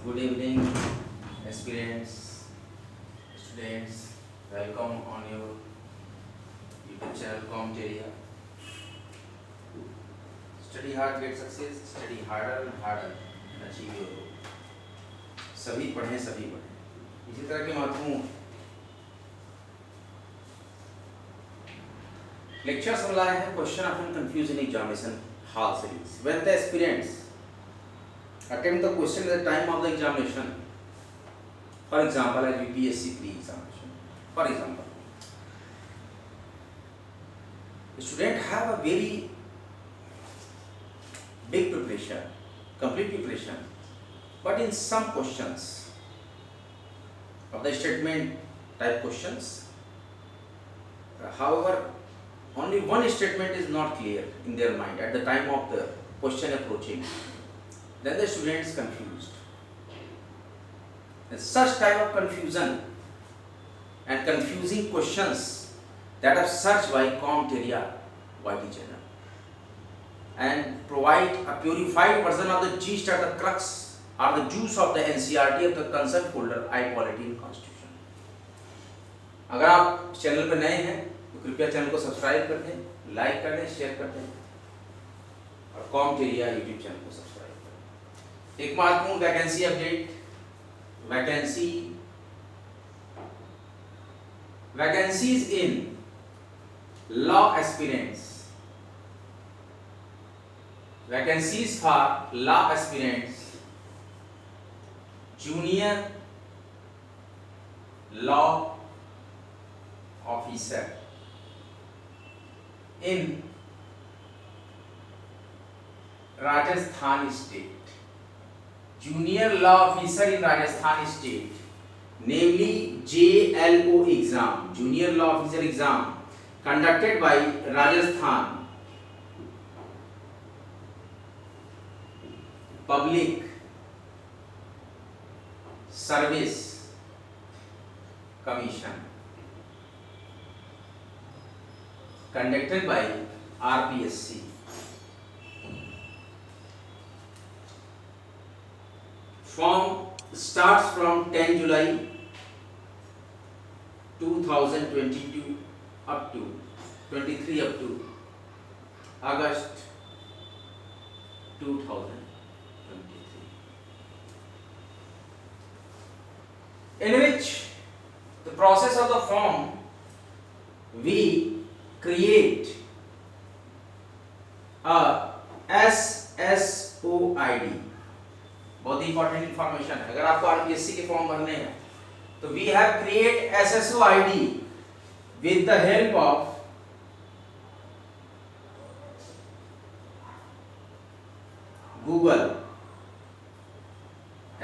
Good evening, aspirants, students. Welcome on your YouTube channel Comteria. Study hard, get success. Study harder and harder and achieve your goal. सभी पढ़ें, सभी पढ़ें. इसी तरह के महत्वपूर्ण lectures में लाए हैं question often confused in examination hall series. When the aspirants attempt the question at the time of the examination, for example, as UPSC pre-examination, for example, the student have a very big preparation, complete preparation, but in some questions of the statement type questions, however, only one statement is not clear in their mind at the time of the question approaching. Then the student is confused. And such type of confusion and confusing questions that are searched by Comteria YT channel and provide a purified version of the gist at the crux or the juice of the NCERT of the concerned folder I Polity and Constitution. अगर आप channel पर नए हैं तो कृपया channel को subscribe कर दें, लाइक कर दें, शेयर कर दें और कॉमटेरिया यूट्यूब चैनल को सब्सक्राइब करें। एक महत्वपूर्ण vacancy update, vacancies in law aspirants, vacancies for law aspirants, junior law officer in Rajasthan state, junior law officer in Rajasthan state, namely JLO exam, junior law officer exam conducted by Rajasthan Public Service Commission, conducted by RPSC. Form starts from 10 July 2022 up to 23 up to August 2023, in which the process of the form we create a SSOID. बहुत ही important information है. अगर आपको RPSC के form भरने हैं तो we have create SSOID with the help of Google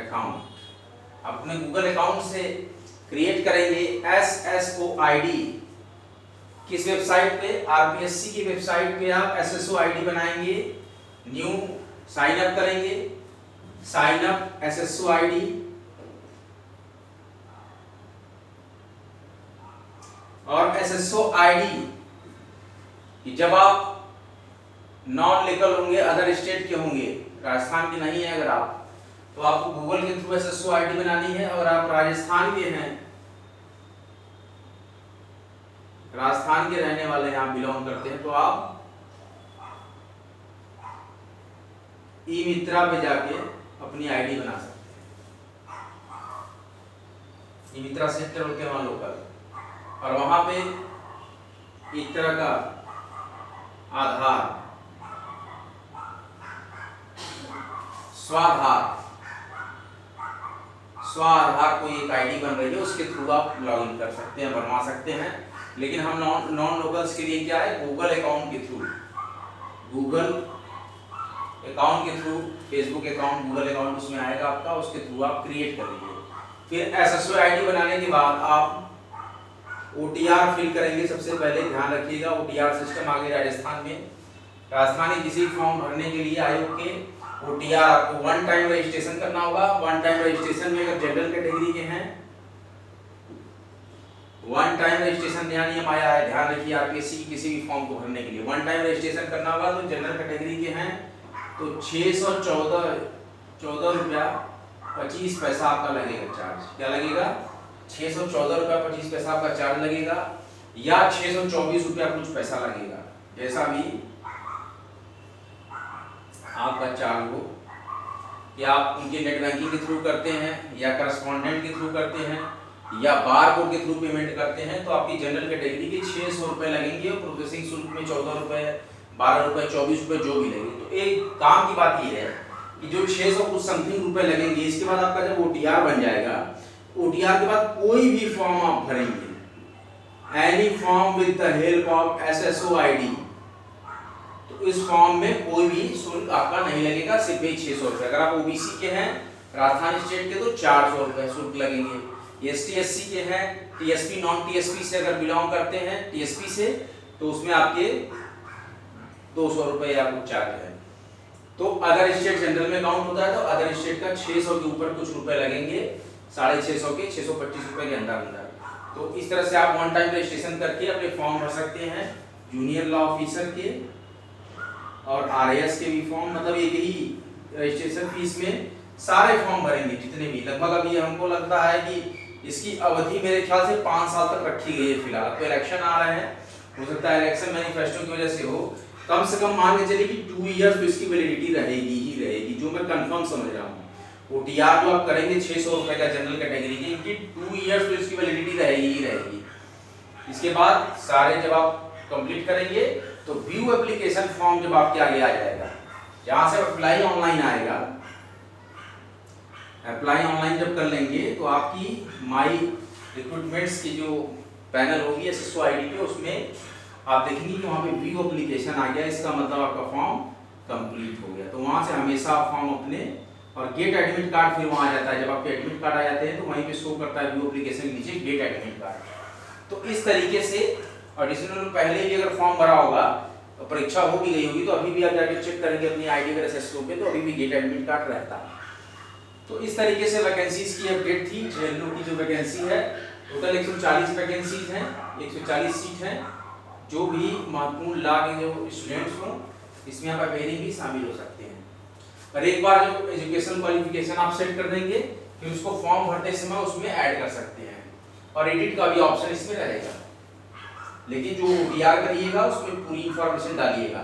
account. अपने Google account से क्रिएट करेंगे SSOID. किस वेबसाइट पे? आरपीएससी की वेबसाइट पे आप SSOID बनाएंगे, न्यू साइन अप करेंगे, साइन अप SSOID, और SSOID कि जब आप नॉन लोकल होंगे, अदर स्टेट के होंगे, राजस्थान के नहीं है अगर आप, तो आपको गूगल के थ्रू SSOID बनानी है. और आप राजस्थान के हैं, राजस्थान के रहने वाले यहाँ बिलोंग करते हैं, तो आप ई मित्रा पे जाके अपनी आईडी बना सकते हैं. ई मित्रा सेंटर होते हैं वहाँ लोकल, और वहाँ पे एक तरह का आधार, स्वाधार कोई एक आईडी बन रही है, उसके थ्रू आप लॉगिन कर सकते हैं, बनवा सकते हैं. लेकिन हम नॉन लोकल्स के लिए क्या है, गूगल अकाउंट के थ्रू, गूगल अकाउंट के through, Facebook account, Google account उसमें आएगा आपका, उसके थ्रू आप क्रिएट करेंगे. फिर SSOID बनाने के बाद आप OTR फिल करेंगे. सबसे पहले ध्यान रखिएगा, OTR सिस्टम आगे राजस्थान में, राजस्थान में किसी फॉर्म भरने के लिए आयोग के OTR आपको वन टाइम रजिस्ट्रेशन करना होगा. वन टाइम रजिस्ट्रेशन में अगर जनरल कैटेगरी के हैं, वन टाइम रजिस्ट्रेशन नया नियम आया है, ध्यान रखिए. आरपीएससी की किसी भी फॉर्म को भरने के लिए वन टाइम रजिस्ट्रेशन करना होगा. तो जनरल कैटेगरी के हैं तो 614 रुपया 25 पैसा आपका लगेगा चार्ज। क्या लगेगा? 614 रुपया 25 पैसा आपका चार्ज लगेगा, या 624 रुपया कुछ पैसा लगेगा, जैसा भी आपका चार्ज हो। या आप उनके नेट बैंकिंग के थ्रू करते हैं, या करस्पॉन्डेंट के थ्रू करते हैं, या बार कोड के थ्रू पेमेंट करते हैं, तो आपकी जनरल कैटेगरी के 600 रुपये लगेंगे और प्रोसेसिंग शुल्क में 14 रुपये, 12 रुपये, 24 रुपये जो भी लगेंगे। तो एक काम की बात ये है कि जो 600 कुछ समथिंग रुपये लगेंगे, इसके बाद आपका जब OTR बन जाएगा, OTR के बाद कोई भी फॉर्म आप भरेंगे, any form with the help of SSO ID, तो इस फॉर्म में कोई भी शुल्क आपका नहीं लगेगा, सिर्फ 600 रुपये। अगर आप OBC के हैं, राजस्थान स्टेट के, तो 400 रुपये शुल्क लगेंगे। ST SC के हैं, TSP नॉन TSP से अगर बिलोंग करते हैं, TSP से, तो उसमें आपके 200 रुपये या कुछ चार्ज है। तो अगर स्टेट जनरल में काउंट होता है तो अदर स्टेट का 600 के ऊपर कुछ रुपए लगेंगे, 650 के 625 रुपए के अंदर। तो इस तरह से आप वन टाइम रजिस्ट्रेशन करके अपने फॉर्म भर सकते हैं, जूनियर लॉ ऑफिसर के और RAS के भी फॉर्म, मतलब एक ही रजिस्ट्रेशन फीस में सारे फॉर्म भरेंगे जितने भी। लगभग अभी हमको लगता है कि इसकी अवधि मेरे ख्याल से 5 साल तक रखी गई है फिलहाल। अब तो इलेक्शन आ रहे हैं, हो सकता है इलेक्शन मैनिफेस्टो की वजह से हो, कम से कम मान के चलिए कि 2 इयर्स तो इसकी वैलिडिटी रहेगी ही रहेगी, जो मैं कंफर्म समझ रहा हूँ। OTR जो आप करेंगे 600 रुपए का जनरल कैटेगरी की, इनकी 2 इयर्स तो इसकी वैलिडिटी रहेगी ही रहेगी। इसके बाद सारे जब आप कंप्लीट करेंगे तो व्यू एप्लीकेशन फॉर्म जब आपके आगे आ जाएगा, जहाँ से अप्लाई ऑनलाइन आएगा, अप्लाई ऑनलाइन जब कर लेंगे तो आपकी माई रिक्रूटमेंट्स की जो पैनल होगी SSO ID पे, उसमें आप देखेंगे कि वहाँ पे व्यू एप्लीकेशन आ गया, इसका मतलब आपका फॉर्म कंप्लीट हो गया। तो वहाँ से हमेशा आप फॉर्म अपने, और गेट एडमिट कार्ड फिर वहाँ आ जाता है। जब आपके एडमिट कार्ड आ जाते हैं तो वहीं पे शो करता है व्यू एप्लीकेशन के नीचे गेट एडमिट कार्ड। तो इस तरीके से एडिशनल पहले भी अगर फॉर्म भरा होगा, परीक्षा हो भी गई होगी, तो अभी भी आप जाके चेक करेंगे अपनी ID पर SSO पे, तो अभी भी गेट एडमिट कार्ड रहता है। तो इस तरीके से वैकेंसीज की अपडेट थी। JNU की जो वैकेंसी है, टोटल 140 वैकेंसीज हैं, 140 सीट हैं। जो भी महत्वपूर्ण लॉ के जो स्टूडेंट्स हों, इसमें आप अपेयरिंग भी शामिल हो सकते हैं। और एक बार जो एजुकेशन क्वालिफिकेशन आप सेट कर देंगे, फिर उसको फॉर्म भरते समय उसमें ऐड कर सकते हैं, और एडिट का भी ऑप्शन इसमें रहेगा। लेकिन जो OTR करिएगा उसमें पूरी इंफॉर्मेशन डालिएगा।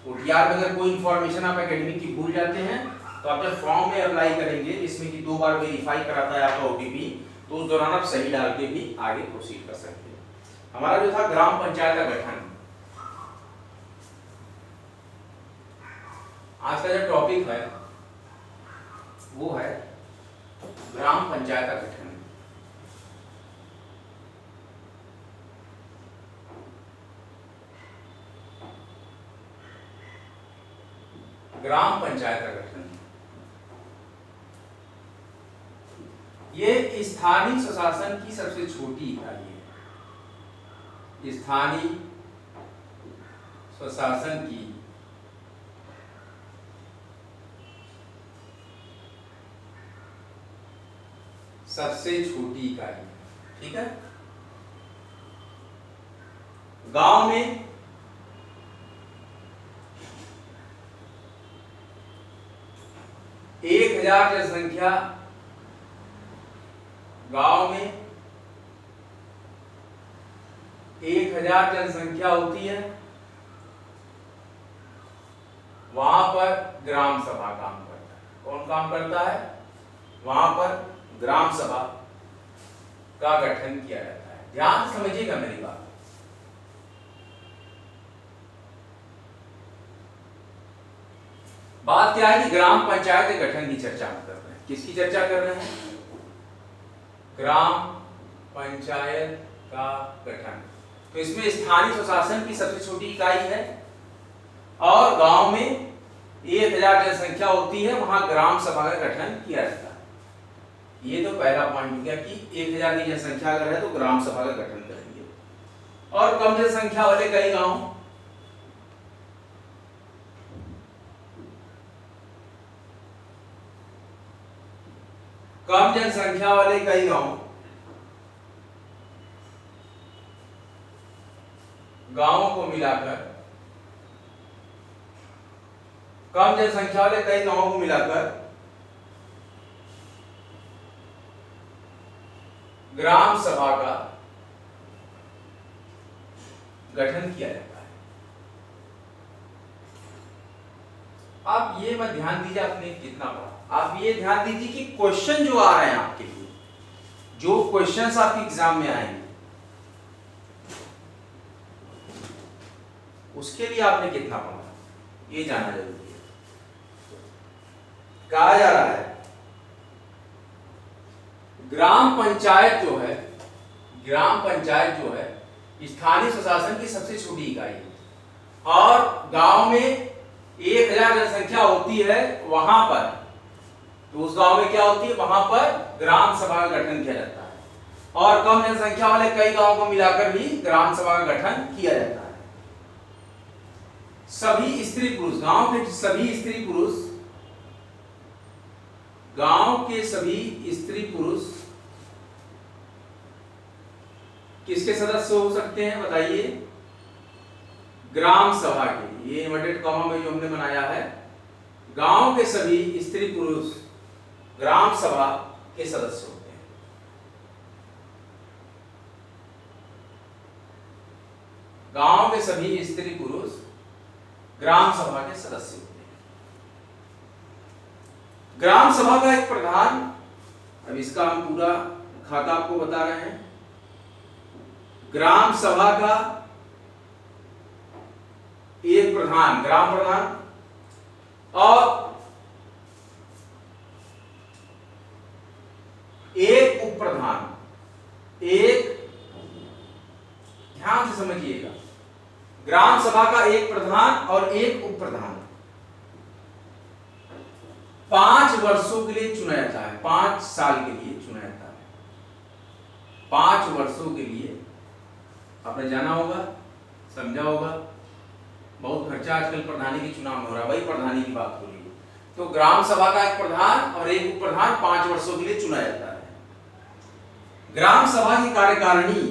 OTR में अगर कोई इंफॉर्मेशन आप एकेडमिक की भूल जाते हैं, तो आप जब फॉर्म में अप्लाई करेंगे, जिसमें कि 2 बार वेरीफाई कराता है आपका OTP, तो उस दौरान आप सही डाल के भी आगे प्रोसीड कर सकते हैं। हमारा जो था ग्राम पंचायत का गठन, आज का जो टॉपिक है वो है ग्राम पंचायत का गठन। ग्राम पंचायत का गठन ये स्थानीय स्वशासन की सबसे छोटी इकाई है। स्थानीय स्वशासन की सबसे छोटी इकाई, ठीक है। गांव में 1000 जनसंख्या, गांव में 1000 जनसंख्या होती है, वहां पर ग्राम सभा काम करता है। कौन काम करता है? वहां पर ग्राम सभा का गठन किया जाता है। ध्यान से समझिएगा मेरी बात। बात क्या है कि ग्राम पंचायत के गठन की चर्चा हम कर रहे हैं। किसकी चर्चा कर रहे हैं? ग्राम पंचायत का गठन। तो इसमें स्थानीय स्वशासन की सबसे छोटी इकाई है, और गांव में 1000 जनसंख्या होती है, वहां ग्राम सभा का गठन किया जाता है। ये तो पहला पॉइंट हो गया कि 1000 की जनसंख्या अगर है तो ग्राम सभा का गठन करेंगे। और कम जनसंख्या वाले कई गांव, कम जनसंख्या वाले कई गांव, गांवों को मिलाकर, कम जनसंख्या वाले कई गांवों को मिलाकर ग्राम सभा का गठन किया जाता है। आप ये मत ध्यान दीजिए आपने कितना पढ़ा, आप ये ध्यान दीजिए कि क्वेश्चन जो आ रहे हैं आपके लिए, जो क्वेश्चंस आपके एग्जाम में आएंगे उसके लिए आपने कितना पढ़ा, ये जानना जरूरी है। कहा जा रहा है ग्राम पंचायत जो है, ग्राम पंचायत जो है स्थानीय स्वशासन की सबसे छोटी इकाई है और गांव में 1000 जनसंख्या होती है, वहां पर तो उस गांव में क्या होती है, वहां पर ग्राम सभा का गठन किया जाता है और कम जनसंख्या वाले कई गांवों को मिलाकर भी ग्राम सभा का गठन किया जाता है। सभी स्त्री पुरुष, गांव के सभी स्त्री पुरुष, गांव के सभी स्त्री पुरुष किसके सदस्य हो सकते हैं बताइए, ग्राम सभा के लिए। ये इन्वर्टेड कॉमा में जो हमने बनाया है, गांव के सभी स्त्री पुरुष ग्राम सभा के सदस्य होते हैं। गांव के सभी स्त्री पुरुष ग्राम सभा के सदस्य होते हैं। ग्राम सभा का एक प्रधान, अब इसका हम पूरा खाता आपको बता रहे हैं। ग्राम सभा का एक प्रधान, ग्राम प्रधान, और एक उप प्रधान। एक, ध्यान से समझिएगा, ग्राम सभा का एक प्रधान और एक उप प्रधान 5 वर्षों के लिए चुना जाता है, 5 साल के लिए चुना जाता है। 5 वर्षों के लिए आपने जाना होगा, समझा होगा, बहुत खर्चा आजकल प्रधानी के चुनाव में हो रहा है, वही प्रधानी की बात हो रही है। तो ग्राम सभा का एक प्रधान और एक उप प्रधान 5 वर्षों के लिए चुना जाता है। ग्राम सभा की कार्यकारिणी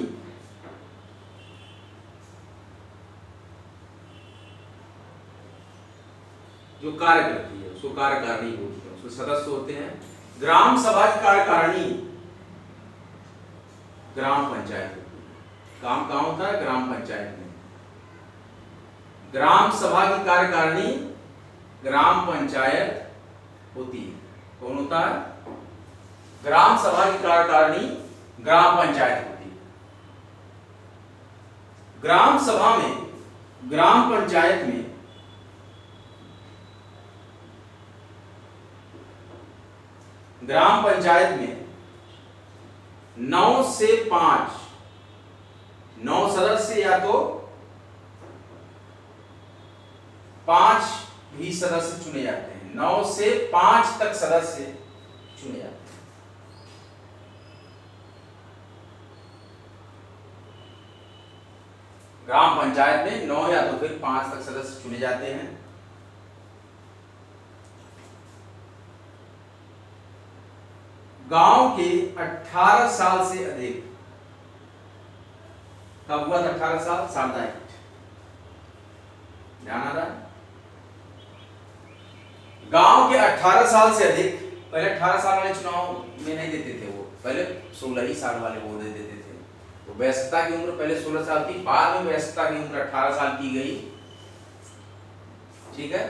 जो कार्य करती है उसको कार्यकारिणी बोलते हैं, उसमें सदस्य होते हैं। ग्राम सभा की कार्यकारिणी ग्राम पंचायत होती है। काम कहाँ होता है, ग्राम पंचायत में। ग्राम सभा की कार्यकारिणी ग्राम पंचायत होती है। कौन होता है, ग्राम सभा की कार्यकारिणी ग्राम पंचायत होती है। ग्राम सभा में, ग्राम पंचायत में ग्राम पंचायत में 9 से 5 9 सदस्य या तो 5 भी सदस्य चुने जाते हैं। 9 से 5 तक सदस्य चुने जाते हैं। ग्राम पंचायत में 9 या तो फिर 5 तक सदस्य चुने जाते हैं। गांव के 18 साल से अधिक, कब हुआ था 18 साल, शारदा एक्ट, ध्यान आ रहा है। गांव के 18 साल से अधिक, पहले 18 साल वाले चुनाव में नहीं देते थे, वो पहले 16 ही साल वाले वो दे देते थे। तो वयस्कता की उम्र पहले 16 साल थी, बाद में वयस्कता की उम्र 18 साल की गई, ठीक है,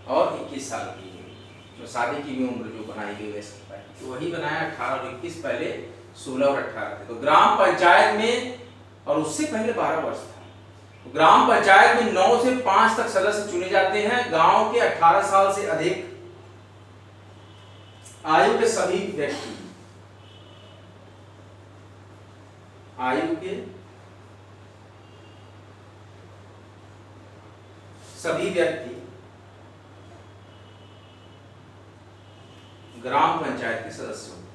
और 21 साल की गई। जो शादी की भी उम्र जो बनाई गई वयस्कता की, तो वही बनाया 18 और 21, पहले 16 और 18 थे। तो ग्राम पंचायत में, और उससे पहले 12 वर्ष था। तो ग्राम पंचायत में 9 से 5 तक सदस्य चुने जाते हैं। गांव के 18 साल से अधिक आयु के सभी व्यक्ति, आयु के सभी व्यक्ति ग्राम पंचायत के सदस्य होते हैं।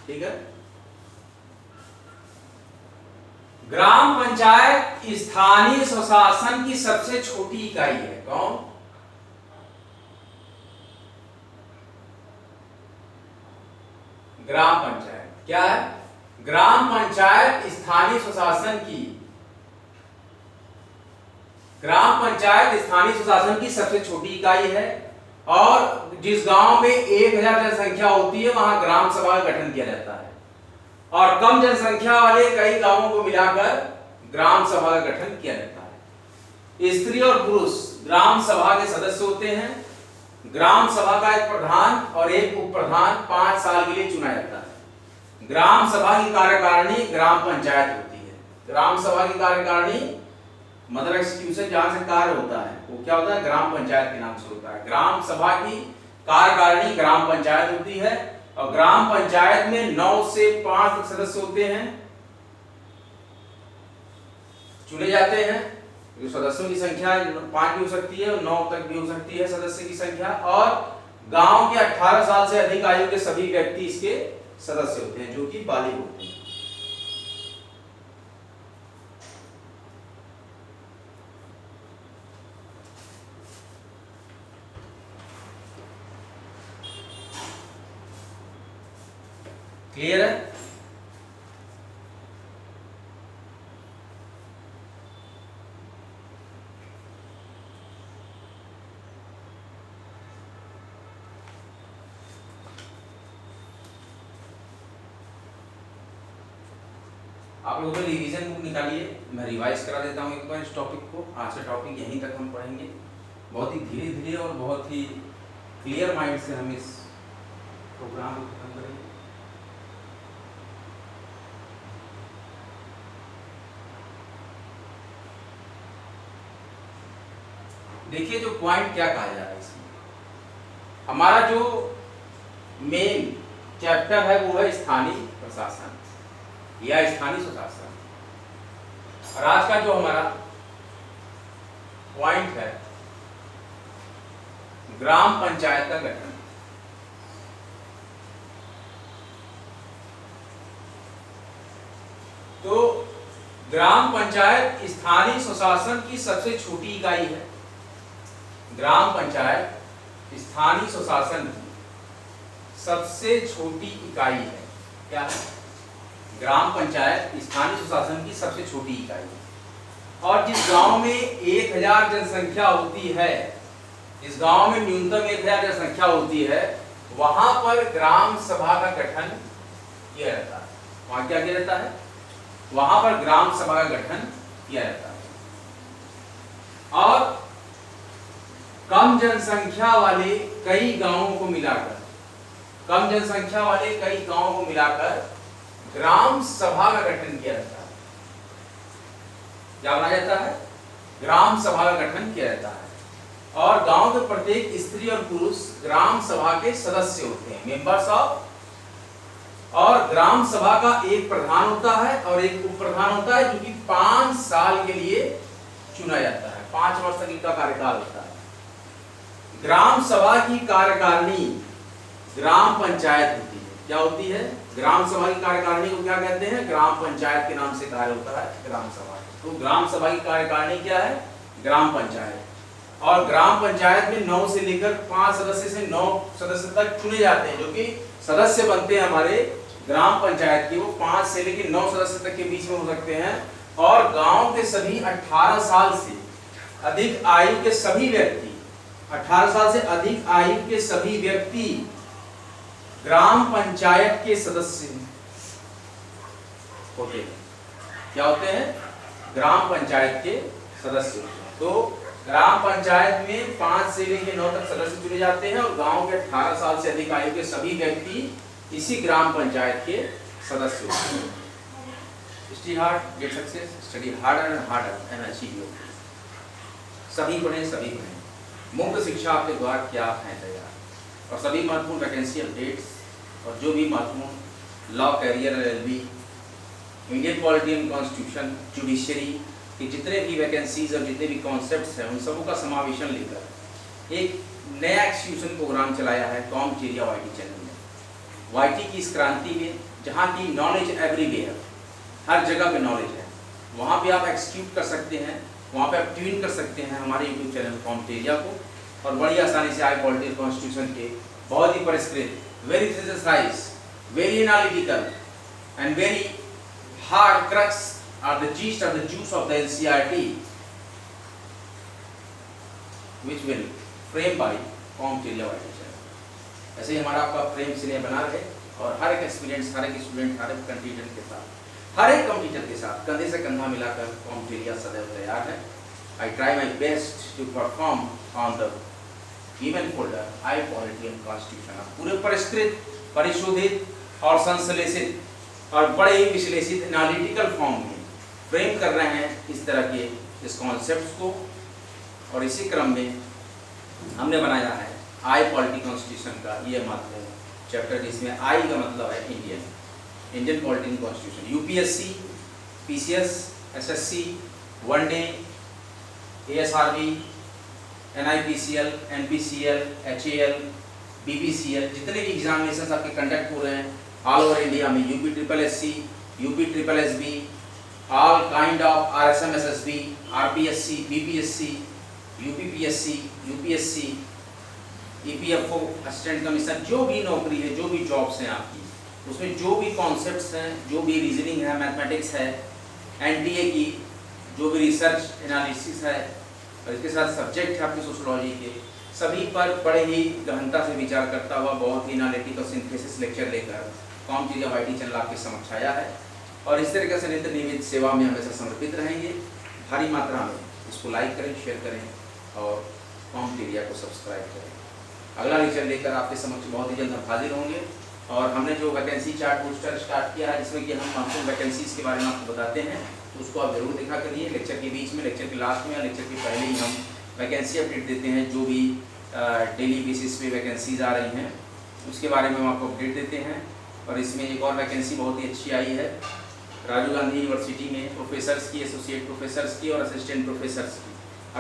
ठीक है। ग्राम पंचायत स्थानीय स्वशासन की सबसे छोटी इकाई है। कौन? ग्राम पंचायत क्या है? ग्राम पंचायत स्थानीय स्वशासन की ग्राम पंचायत स्थानीय स्वशासन की सबसे छोटी इकाई है और जिस गांव में 1000 जनसंख्या होती है वहां ग्राम सभा का गठन किया जाता है और कम जनसंख्या वाले कई गांवों को मिलाकर ग्राम सभा का गठन किया जाता है। स्त्री और पुरुष ग्राम सभा के सदस्य होते हैं। ग्राम सभा का एक प्रधान और एक उप प्रधान 5 साल के लिए चुना जाता है। ग्राम सभा की कार्यकारिणी ग्राम पंचायत होती है। ग्राम सभा की कार्यकारिणी मतलब एक्सक्यूशन जहां से कार्य होता है वो क्या होता है, ग्राम पंचायत के नाम से होता है। ग्राम सभा की कार्यकारिणी ग्राम पंचायत होती है और ग्राम पंचायत में 9 से 5 तक सदस्य होते हैं, चुने जाते हैं। जो सदस्यों की संख्या 5 भी हो सकती है और 9 तक भी हो सकती है सदस्य की संख्या। और गांव के 18 साल से अधिक आयु के सभी व्यक्ति इसके सदस्य होते हैं जो कि बालिग होते हैं। क्लियर है? आप लोगों ने रिवीजन बुक निकालिए, मैं रिवाइज करा देता हूँ एक बार इस टॉपिक को। आज से टॉपिक यहीं तक हम पढ़ेंगे। बहुत ही धीरे धीरे और बहुत ही क्लियर माइंड से हम इस प्रोग्राम को खत्म करेंगे। देखिए जो पॉइंट क्या कहा जा रहा है इसमें, हमारा जो मेन चैप्टर है वो है स्थानीय प्रशासन या स्थानीय स्वशासन। और आज का जो हमारा पॉइंट है ग्राम पंचायत का गठन। तो ग्राम पंचायत स्थानीय स्वशासन की सबसे छोटी इकाई है। ग्राम पंचायत स्थानीय स्वशासन की सबसे छोटी इकाई है। क्या है? ग्राम पंचायत स्थानीय स्वशासन की सबसे छोटी इकाई है। और जिस गांव में 1000 जनसंख्या होती है, जिस गांव में न्यूनतम 1000 जनसंख्या होती है, वहां पर ग्राम सभा का गठन किया जाता है। वहां क्या किया जाता है? वहां पर ग्राम सभा का गठन किया जाता है। और कम जनसंख्या वाले कई गांवों को मिलाकर, कम जनसंख्या वाले कई गांवों को मिलाकर ग्राम सभा का गठन किया जाता है। क्या बनाया जाता है? ग्राम सभा का गठन किया जाता है। और गांव के प्रत्येक स्त्री और पुरुष ग्राम सभा के सदस्य होते हैं, मेंबर्स ऑफ। और ग्राम सभा का एक प्रधान होता है और एक उप प्रधान होता है जो कि 5 साल के लिए चुना जाता है। 5 वर्ष तक इनका कार्यकाल होता है। ग्राम सभा की कार्यकारिणी ग्राम पंचायत होती है। क्या होती है? ग्राम सभा की कार्यकारिणी को क्या कहते हैं? ग्राम पंचायत के नाम से कार्य होता है ग्राम सभा। तो ग्राम सभा की कार्यकारिणी क्या है? ग्राम पंचायत। और ग्राम पंचायत में 9 से लेकर 5 सदस्य से 9 सदस्य तक चुने जाते हैं, जो कि सदस्य बनते हैं हमारे ग्राम पंचायत के। वो 5 से लेकर 9 सदस्य तक के बीच में हो सकते हैं। और गांव के सभी 18 साल से अधिक आयु के सभी व्यक्ति, 18 साल से अधिक आयु के सभी व्यक्ति ग्राम पंचायत के सदस्य होते हैं। क्या होते हैं? ग्राम पंचायत के सदस्य होते हैं। तो ग्राम पंचायत में 5 से लेकर 9 तक सदस्य चुने जाते हैं और गांव के 18 साल से अधिक आयु के सभी व्यक्ति इसी ग्राम पंचायत के सदस्य होते हैं। Study hard, get success, study harder and harder and achieve your goals. सभी पढ़ें, सभी पढ़ें। मुक्त शिक्षा आपके द्वार क्या है तैयार। और सभी महत्वपूर्ण वैकेंसी अपडेट्स और जो भी महत्वपूर्ण law, career, LLB, Indian polity and constitution, judiciary की जितने भी वैकेंसीज और जितने भी कॉन्सेप्ट्स हैं उन सबों का समावेशन लेकर एक नया एक्सक्यूशन प्रोग्राम चलाया है कॉम्टेरिया YT चैनल में। YT की इस क्रांति में जहाँ की नॉलेज एवरीवेयर, हर जगह पे नॉलेज है, वहाँ पे आप एक्सक्यूट कर सकते हैं, वहाँ पे आप ट्यून कर सकते हैं हमारे यूट्यूब चैनल कॉम्टेरिया को। और बड़ी आसानी से आई पॉलिटिकल कॉन्स्टिट्यूशन के बहुत ही परिष्कृत, very precise, very analytical and very hard crux are the gist of the juice of the NCERT which will frame by कॉम्टेरिया वाइटी चैनल। ऐसे ही हमारा आपका फ्रेम इसलिए बना रहे और हर एक एक्सपीरियंस, हर एक स्टूडेंट, हर एक कंटीजेंट के साथ, हर एक कंप्यूटर के साथ कंधे से कंधा मिलाकर कॉम्टेरिया सदैव तैयार है। I try my best to perform on the given folder high quality and constitution. पूरे परिष्कृत, परिशोधित और संश्लेषित और बड़े ही विश्लेषित एनालिटिकल फॉर्म में फ्रेम कर रहे हैं इस तरह के इस कॉन्सेप्ट्स को। और इसी क्रम में हमने बनाया है आई पॉलिटी कॉन्स्टिट्यूशन का ये महत्वपूर्ण चैप्टर, जिसमें आई का मतलब है Indian polity constitution. UPSC, PCS, SSC, one day, ASRB, NIPCL, NPCL, HAL, BPCL, जितने भी एग्जामिनेशन आपके कंडक्ट हो रहे हैं ऑल ओवर इंडिया में, UP triple SC, UP triple SB, all kind of RSM, SSB, RPSC, BPSC, UPPSC, UPSC, EPFO, assistant commissioner, जो भी नौकरी है, जो भी जॉब्स हैं आपकी, उसमें जो भी कॉन्सेप्ट्स हैं, जो भी रीजनिंग है, मैथमेटिक्स है, एनटीए की जो भी रिसर्च एनालिसिस है, और इसके साथ सब्जेक्ट है आपके सोशोलॉजी के, सभी पर बड़े ही गहनता से विचार करता हुआ बहुत ही एनालिटिक और सिंथेसिस लेक्चर लेकर कॉम्टेरिया वाइटी चैनल आपके समक्ष आया है। और इस तरीके से नित्य नियमित सेवा में हमेशा समर्पित रहेंगे। भारी मात्रा में इसको लाइक करें, शेयर करें और कॉम्टेरिया को सब्सक्राइब करें। अगला लेक्चर लेकर आपके समक्ष बहुत ही जल्द हम हाजिर होंगे। और हमने जो वैकेंसी चार्ट पोस्टर स्टार्ट किया है, जिसमें कि हम महत्वपूर्ण वैकेंसीज के बारे में आपको बताते हैं, तो उसको आप जरूर देखा करिए। लेक्चर के बीच में, लेक्चर के लास्ट में या लेक्चर के पहले ही हम वैकेंसी अपडेट देते हैं। जो भी डेली बेसिस पे वैकेंसीज आ रही हैं उसके बारे में हम आपको अपडेट देते हैं। और इसमें एक और वैकेंसी बहुत ही अच्छी आई है राजीव गांधी यूनिवर्सिटी में, प्रोफेसर्स की, एसोसिएट प्रोफेसर्स की और असिस्टेंट प्रोफेसर्स की।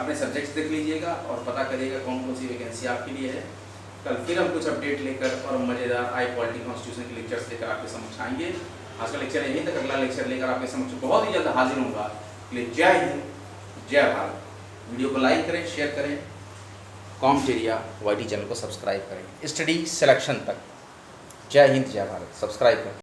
अपने सब्जेक्ट्स देख लीजिएगा और पता करिएगा कौन कौन सी वैकेंसी आपके लिए है। कल फिर हम कुछ अपडेट लेकर और मज़ेदार आई पॉलिटी कॉन्स्टिट्यूशन के लेक्चर्स लेकर आपके समक्ष आएंगे। आज का लेक्चर यहीं तक, अगला लेक्चर लेकर आपके समक्ष बहुत ही जल्द हाजिर होगा। जय हिंद, जय भारत। वीडियो को लाइक करें, शेयर करें, कॉम्टेरिया वाइटी चैनल को सब्सक्राइब करें स्टडी सिलेक्शन तक। जय हिंद, जय भारत। सब्सक्राइब करें।